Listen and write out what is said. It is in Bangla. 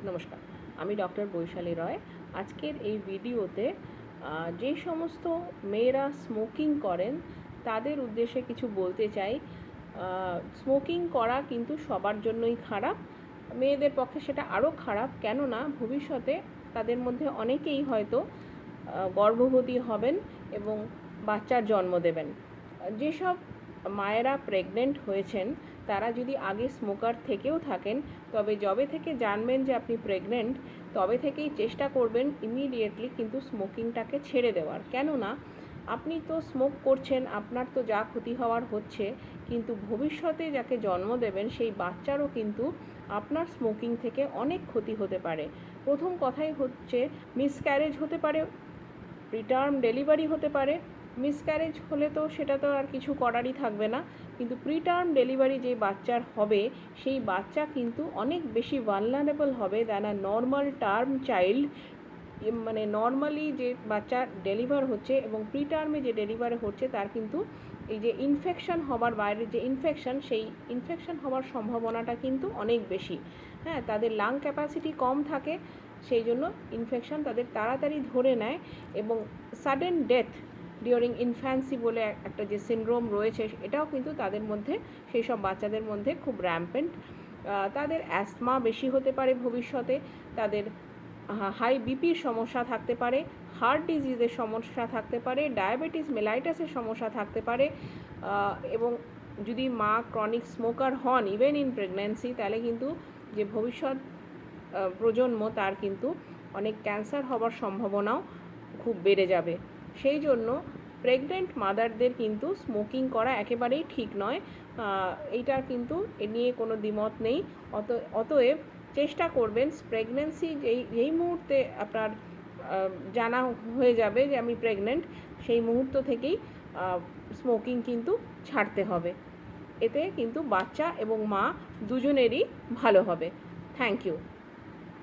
নমস্কার, আমি ডক্টর বৈশালী রয়। আজকের এই ভিডিওতে যে সমস্ত মেয়েরা স্মোকিং করেন তাদের উদ্দেশ্যে কিছু বলতে চাই। স্মোকিং করা কিন্তু সবার জন্যই খারাপ, মেয়েদের পক্ষে সেটা আরও খারাপ। কেননা ভবিষ্যতে তাদের মধ্যে অনেকেই হয়তো গর্ভবতী হবেন এবং বাচ্চার জন্ম দেবেন। যেসব মায়েরা প্রেগনেন্ট হয়েছেন তারা যদি আগে স্মোকার থেকেও থাকেন, তবে যবে থেকে জানবেন যে আপনি প্রেগনেন্ট তবে থেকেই চেষ্টা করবেন ইমিডিয়েটলি কিন্তু স্মোকিংটাকে ছেড়ে দেওয়ার। কেননা আপনি তো স্মোক করছেন, আপনার তো যা ক্ষতি হওয়ার হচ্ছে, কিন্তু ভবিষ্যতে যাকে জন্ম দেবেন সেই বাচ্চারও কিন্তু আপনার স্মোকিং থেকে অনেক ক্ষতি হতে পারে। প্রথম কথাই হচ্ছে মিসক্যারেজ হতে পারে, প্রিটার্ম ডেলিভারি হতে পারে। মিসক্যারেজ হলে তো সেটা তো আর কিছু করারই থাকবে না, কিন্তু প্রিটার্ম ডেলিভারি যে বাচ্চার হবে সেই বাচ্চা কিন্তু অনেক বেশি ভালনারেবল হবে than a normal term child. মানে নর্মালি যে বাচ্চা ডেলিভার হচ্ছে এবং প্রিটার্মে যে ডেলিভার হচ্ছে তার কিন্তু এই যে ইনফেকশন হবার বাইরে যে ইনফেকশন, সেই ইনফেকশন হওয়ার সম্ভাবনাটা কিন্তু অনেক বেশি। হ্যাঁ, তাদের লাং ক্যাপাসিটি কম থাকে, সেই জন্য ইনফেকশন তাদের তাড়াতাড়ি ধরে নেয় এবং সাডেন ডেথ ডিউরিং ইনফ্যান্সি বলে একটা যে সিনড্রোম রয়েছে, এটাও কিন্তু তাদের মধ্যে, সেই সব বাচ্চাদের মধ্যে খুব র্যাম্পেন্ট। তাদের অ্যাসমা বেশি হতে পারে ভবিষ্যতে, তাদের হাই বিপির সমস্যা থাকতে পারে, হার্ট ডিজিজের সমস্যা থাকতে পারে, ডায়াবেটিস মেলাইটাসের সমস্যা থাকতে পারে। এবং যদি মা ক্রনিক স্মোকার হন ইভেন ইন প্রেগন্যান্সি, তাহলে কিন্তু যে ভবিষ্যৎ প্রজন্ম তার কিন্তু অনেক ক্যান্সার হবার সম্ভাবনাও খুব বেড়ে যাবে। সেই জন্য প্রেগনেন্ট মাদারদের কিন্তু স্মোকিং করা একেবারেই ঠিক নয়। এইটার কিন্তু এ নিয়ে কোনো দ্বিমত নেই। অতএব চেষ্টা করবেন প্রেগন্যান্সি যেই মুহূর্তে আপনার জানা হয়ে যাবে যে আমি প্রেগনেন্ট, সেই মুহূর্ত থেকেই স্মোকিং কিন্তু ছাড়তে হবে। এতে কিন্তু বাচ্চা এবং মা দুজনেরই ভালো হবে। Thank you.